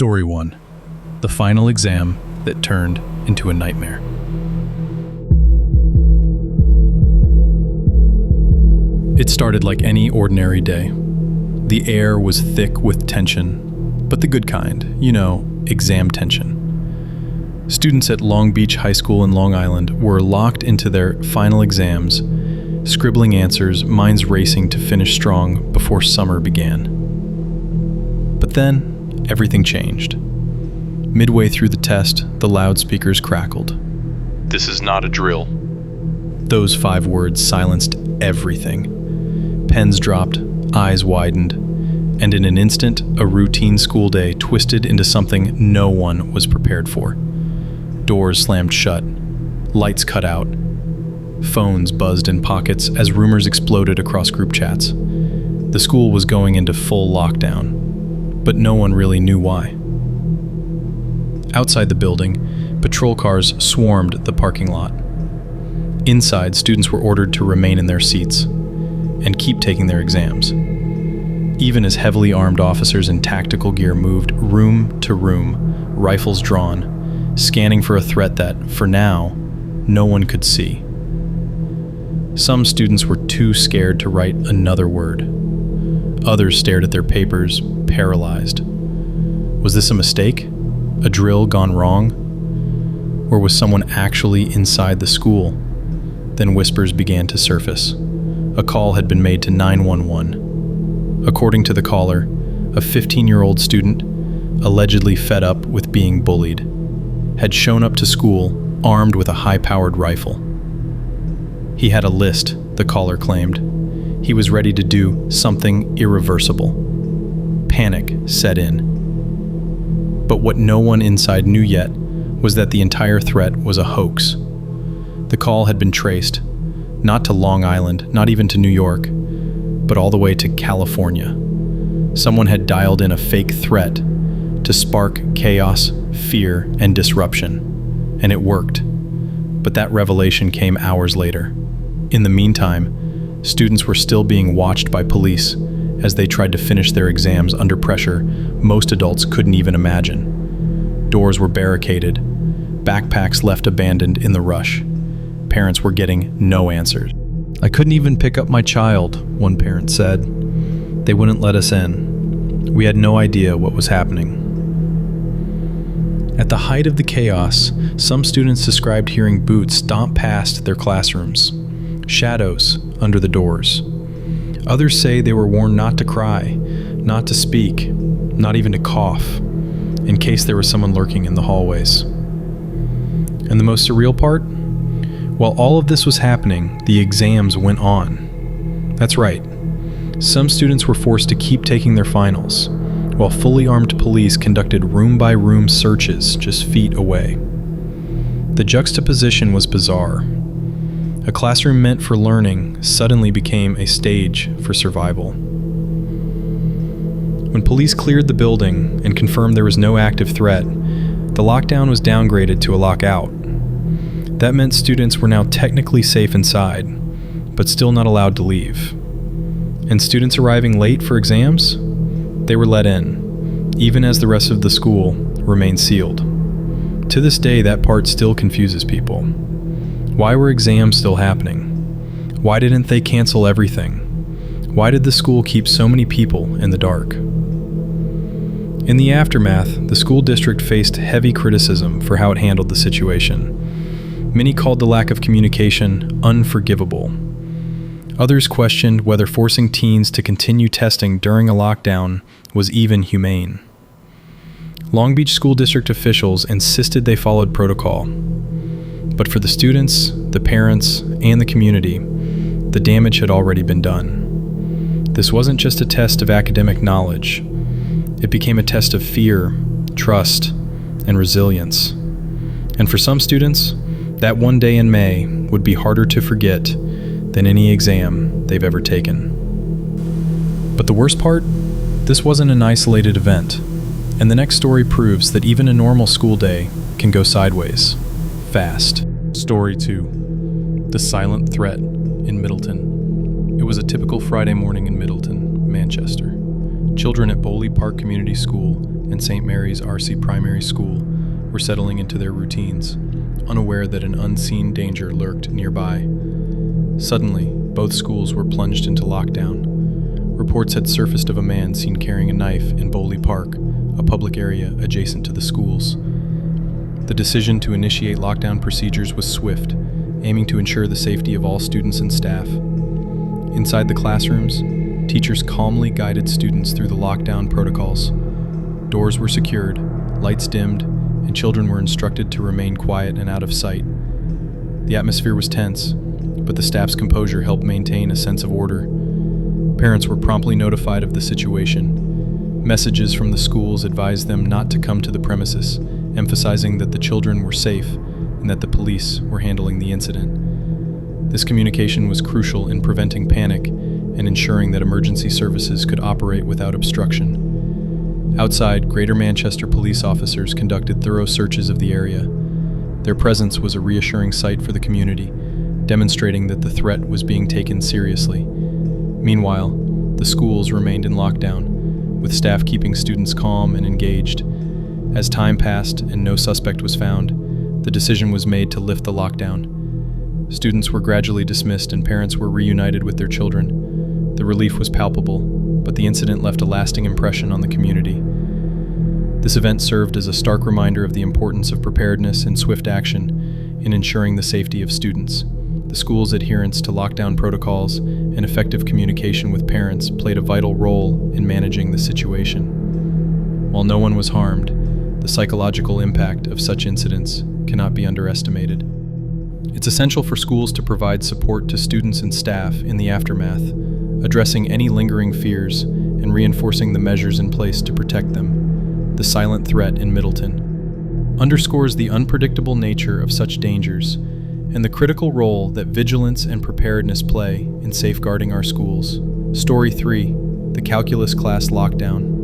Story 1. The final exam that turned into a nightmare. It started like any ordinary day. The air was thick with tension, but the good kind, exam tension. Students at Long Beach High School in Long Island were locked into their final exams, scribbling answers, minds racing to finish strong before summer began. But then, everything changed. Midway through the test, the loudspeakers crackled. "This is not a drill." Those 5 words silenced everything. Pens dropped, eyes widened, and in an instant, a routine school day twisted into something no one was prepared for. Doors slammed shut, lights cut out, phones buzzed in pockets as rumors exploded across group chats. The school was going into full lockdown, but no one really knew why. Outside the building, patrol cars swarmed the parking lot. Inside, students were ordered to remain in their seats and keep taking their exams. Even as heavily armed officers in tactical gear moved room to room, rifles drawn, scanning for a threat that, for now, no one could see. Some students were too scared to write another word. Others stared at their papers, paralyzed. Was this a mistake? A drill gone wrong? Or was someone actually inside the school? Then whispers began to surface. A call had been made to 911. According to the caller, a 15-year-old student, allegedly fed up with being bullied, had shown up to school armed with a high-powered rifle. He had a list, the caller claimed. He was ready to do something irreversible. Panic set in. But what no one inside knew yet was that the entire threat was a hoax. The call had been traced, not to Long Island, not even to New York, but all the way to California. Someone had dialed in a fake threat to spark chaos, fear, and disruption, and it worked. But that revelation came hours later. In the meantime, students were still being watched by police as they tried to finish their exams under pressure most adults couldn't even imagine. Doors were barricaded, backpacks left abandoned in the rush. Parents were getting no answers. "I couldn't even pick up my child," one parent said. "They wouldn't let us in. We had no idea what was happening." At the height of the chaos, some students described hearing boots stomp past their classrooms, shadows under the doors. Others say they were warned not to cry, not to speak, not even to cough, in case there was someone lurking in the hallways. And the most surreal part? While all of this was happening, the exams went on. That's right. Some students were forced to keep taking their finals, while fully armed police conducted room-by-room searches just feet away. The juxtaposition was bizarre. A classroom meant for learning suddenly became a stage for survival. When police cleared the building and confirmed there was no active threat, the lockdown was downgraded to a lockout. That meant students were now technically safe inside, but still not allowed to leave. And students arriving late for exams? They were let in, even as the rest of the school remained sealed. To this day, that part still confuses people. Why were exams still happening? Why didn't they cancel everything? Why did the school keep so many people in the dark? In the aftermath, the school district faced heavy criticism for how it handled the situation. Many called the lack of communication unforgivable. Others questioned whether forcing teens to continue testing during a lockdown was even humane. Long Beach School District officials insisted they followed protocol. But for the students, the parents, and the community, the damage had already been done. This wasn't just a test of academic knowledge. It became a test of fear, trust, and resilience. And for some students, that one day in May would be harder to forget than any exam they've ever taken. But the worst part? This wasn't an isolated event. And the next story proves that even a normal school day can go sideways. Fast. Story 2. The Silent Threat in Middleton. It was a typical Friday morning in Middleton, Manchester. Children at Bowley Park Community School and St. Mary's R.C. Primary School were settling into their routines, unaware that an unseen danger lurked nearby. Suddenly, both schools were plunged into lockdown. Reports had surfaced of a man seen carrying a knife in Bowley Park, a public area adjacent to the schools. The decision to initiate lockdown procedures was swift, aiming to ensure the safety of all students and staff. Inside the classrooms, teachers calmly guided students through the lockdown protocols. Doors were secured, lights dimmed, and children were instructed to remain quiet and out of sight. The atmosphere was tense, but the staff's composure helped maintain a sense of order. Parents were promptly notified of the situation. Messages from the schools advised them not to come to the premises, emphasizing that the children were safe and that the police were handling the incident. This communication was crucial in preventing panic and ensuring that emergency services could operate without obstruction. Outside, Greater Manchester police officers conducted thorough searches of the area. Their presence was a reassuring sight for the community, demonstrating that the threat was being taken seriously. Meanwhile, the schools remained in lockdown, with staff keeping students calm and engaged. As time passed and no suspect was found, the decision was made to lift the lockdown. Students were gradually dismissed and parents were reunited with their children. The relief was palpable, but the incident left a lasting impression on the community. This event served as a stark reminder of the importance of preparedness and swift action in ensuring the safety of students. The school's adherence to lockdown protocols and effective communication with parents played a vital role in managing the situation. While no one was harmed, the psychological impact of such incidents cannot be underestimated. It's essential for schools to provide support to students and staff in the aftermath, addressing any lingering fears and reinforcing the measures in place to protect them. The silent threat in Middleton underscores the unpredictable nature of such dangers and the critical role that vigilance and preparedness play in safeguarding our schools. Story 3: The Calculus Class Lockdown.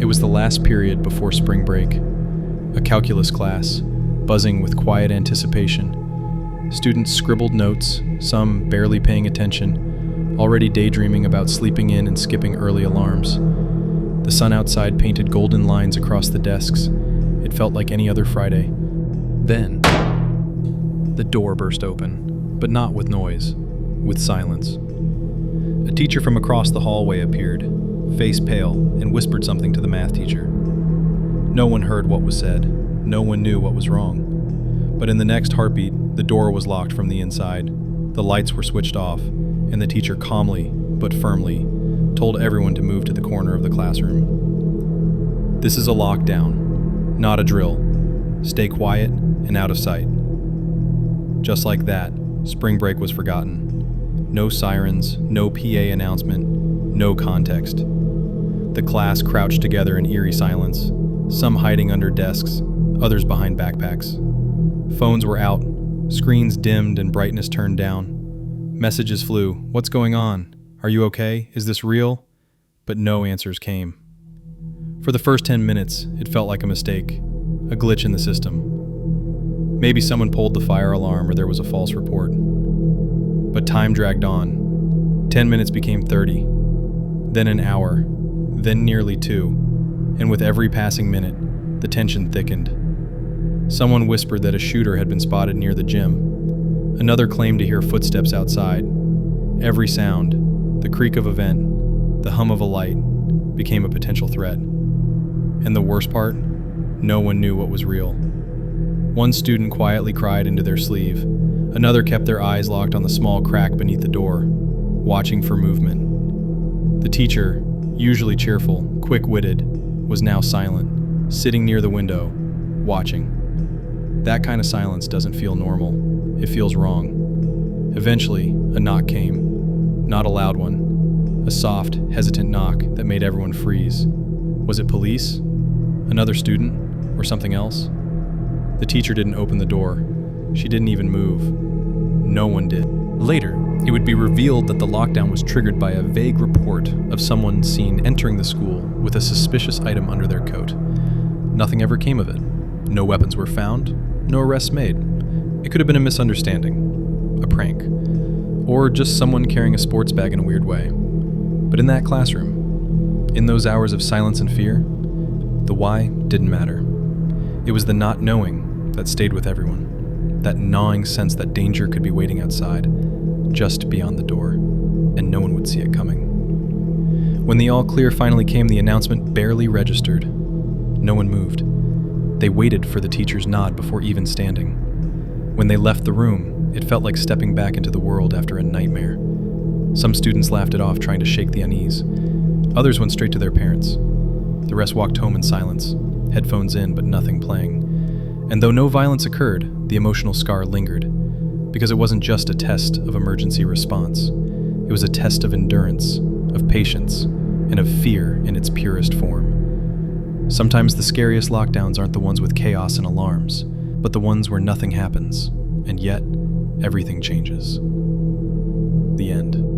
It was the last period before spring break. A calculus class, buzzing with quiet anticipation. Students scribbled notes, some barely paying attention, already daydreaming about sleeping in and skipping early alarms. The sun outside painted golden lines across the desks. It felt like any other Friday. Then, the door burst open, but not with noise, with silence. A teacher from across the hallway appeared, face pale, and whispered something to the math teacher. No one heard what was said. No one knew what was wrong. But in the next heartbeat, the door was locked from the inside. The lights were switched off, and the teacher calmly, but firmly, told everyone to move to the corner of the classroom. This is a lockdown, not a drill. Stay quiet and out of sight. Just like that, spring break was forgotten. No sirens, no PA announcement, no context. The class crouched together in eerie silence, some hiding under desks, others behind backpacks. Phones were out, screens dimmed and brightness turned down. Messages flew. What's going on? Are you okay? Is this real? But no answers came. For the first 10 minutes, it felt like a mistake, a glitch in the system. Maybe someone pulled the fire alarm or there was a false report. But time dragged on. 10 minutes became 30, then an hour, then nearly 2, and with every passing minute, the tension thickened. Someone whispered that a shooter had been spotted near the gym. Another claimed to hear footsteps outside. Every sound, the creak of a vent, the hum of a light, became a potential threat. And the worst part? No one knew what was real. One student quietly cried into their sleeve. Another kept their eyes locked on the small crack beneath the door, watching for movement. The teacher, usually cheerful, quick-witted, was now silent, sitting near the window, watching. That kind of silence doesn't feel normal. It feels wrong. Eventually, a knock came. Not a loud one. A soft, hesitant knock that made everyone freeze. Was it police? Another student? Or something else? The teacher didn't open the door. She didn't even move. No one did. Later, it would be revealed that the lockdown was triggered by a vague report of someone seen entering the school with a suspicious item under their coat. Nothing ever came of it. No weapons were found, no arrests made. It could have been a misunderstanding, a prank, or just someone carrying a sports bag in a weird way. But in that classroom, in those hours of silence and fear, The why didn't matter. It was the not knowing that stayed with everyone. That gnawing sense that danger could be waiting outside, just beyond the door, and no one would see it coming. When the all clear finally came, the announcement barely registered. No one moved. They waited for the teacher's nod before even standing. When they left the room, it felt like stepping back into the world after a nightmare. Some students laughed it off, trying to shake the unease. Others went straight to their parents. The rest walked home in silence, headphones in but nothing playing. And though no violence occurred, the emotional scar lingered, because it wasn't just a test of emergency response. It was a test of endurance, of patience, and of fear in its purest form. Sometimes the scariest lockdowns aren't the ones with chaos and alarms, but the ones where nothing happens, and yet everything changes. The end.